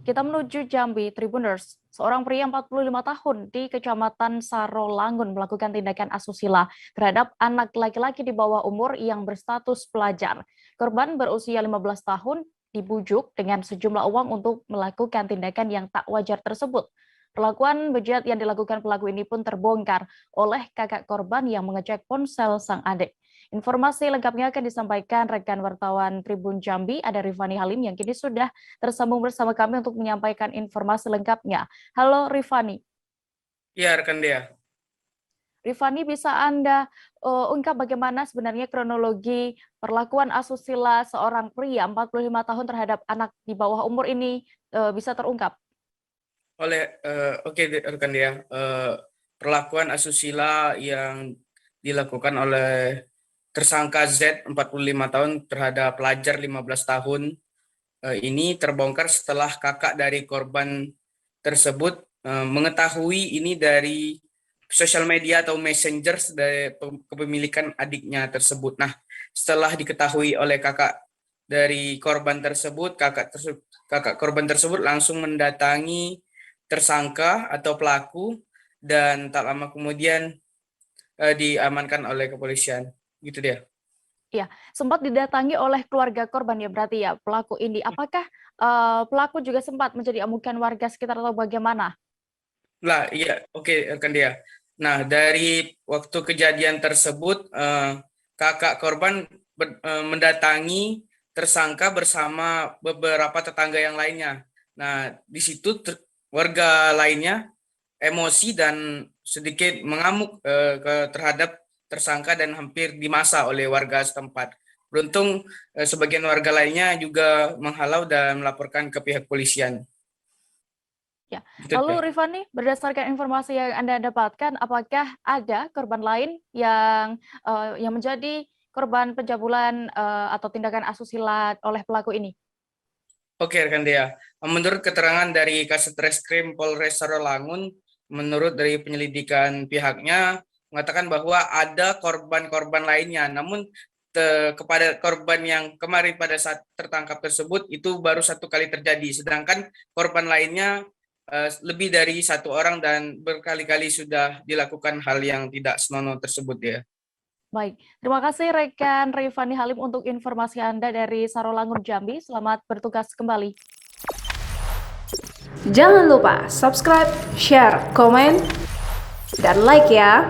Kita menuju Jambi, Tribuners. Seorang pria 45 tahun di Kecamatan Sarolangun melakukan tindakan asusila terhadap anak laki-laki di bawah umur yang berstatus pelajar. Korban berusia 15 tahun dibujuk dengan sejumlah uang untuk melakukan tindakan yang tak wajar tersebut. Perlakuan bejat yang dilakukan pelaku ini pun terbongkar oleh kakak korban yang mengecek ponsel sang adik. Informasi lengkapnya akan disampaikan rekan wartawan Tribun Jambi, ada Rifani Halim yang kini sudah tersambung bersama kami untuk menyampaikan informasi lengkapnya. Halo Rifani. Iya, rekan dia. Rifani, bisa Anda ungkap bagaimana sebenarnya kronologi perlakuan asusila seorang pria 45 tahun terhadap anak di bawah umur ini bisa terungkap? Oke, rekan dia. Perlakuan asusila yang dilakukan oleh tersangka Z 45 tahun terhadap pelajar 15 tahun ini terbongkar setelah kakak dari korban tersebut mengetahui ini dari sosial media atau messenger dari kepemilikan adiknya tersebut. Nah, setelah diketahui oleh kakak dari korban tersebut, kakak korban tersebut langsung mendatangi tersangka atau pelaku dan tak lama kemudian diamankan oleh kepolisian. Gitu dia. Ya, sempat didatangi oleh keluarga korban ya berarti ya pelaku ini. Apakah pelaku juga sempat menjadi amukan warga sekitar atau bagaimana? Lah, iya, oke kan dia. Nah, dari waktu kejadian tersebut, kakak korban mendatangi tersangka bersama beberapa tetangga yang lainnya. Nah, di situ warga lainnya emosi dan sedikit mengamuk terhadap tersangka dan hampir dimasa oleh warga setempat. Beruntung sebagian warga lainnya juga menghalau dan melaporkan ke pihak polisian. Ya, Gitu deh. lalu Rifani, berdasarkan informasi yang Anda dapatkan, apakah ada korban lain yang menjadi korban pencabulan atau tindakan asusila oleh pelaku ini? Oke, rekan Dea. Menurut keterangan dari Kasat Reskrim Polres Sarolangun, menurut dari penyelidikan pihaknya mengatakan bahwa ada korban-korban lainnya. Namun kepada korban yang kemarin pada saat tertangkap tersebut itu baru satu kali terjadi. Sedangkan korban lainnya lebih dari satu orang dan berkali-kali sudah dilakukan hal yang tidak senonoh tersebut ya. Baik, terima kasih rekan Rifani Halim untuk informasi Anda dari Sarolangun Jambi. Selamat bertugas kembali. Jangan lupa subscribe, share, komen, dan like ya.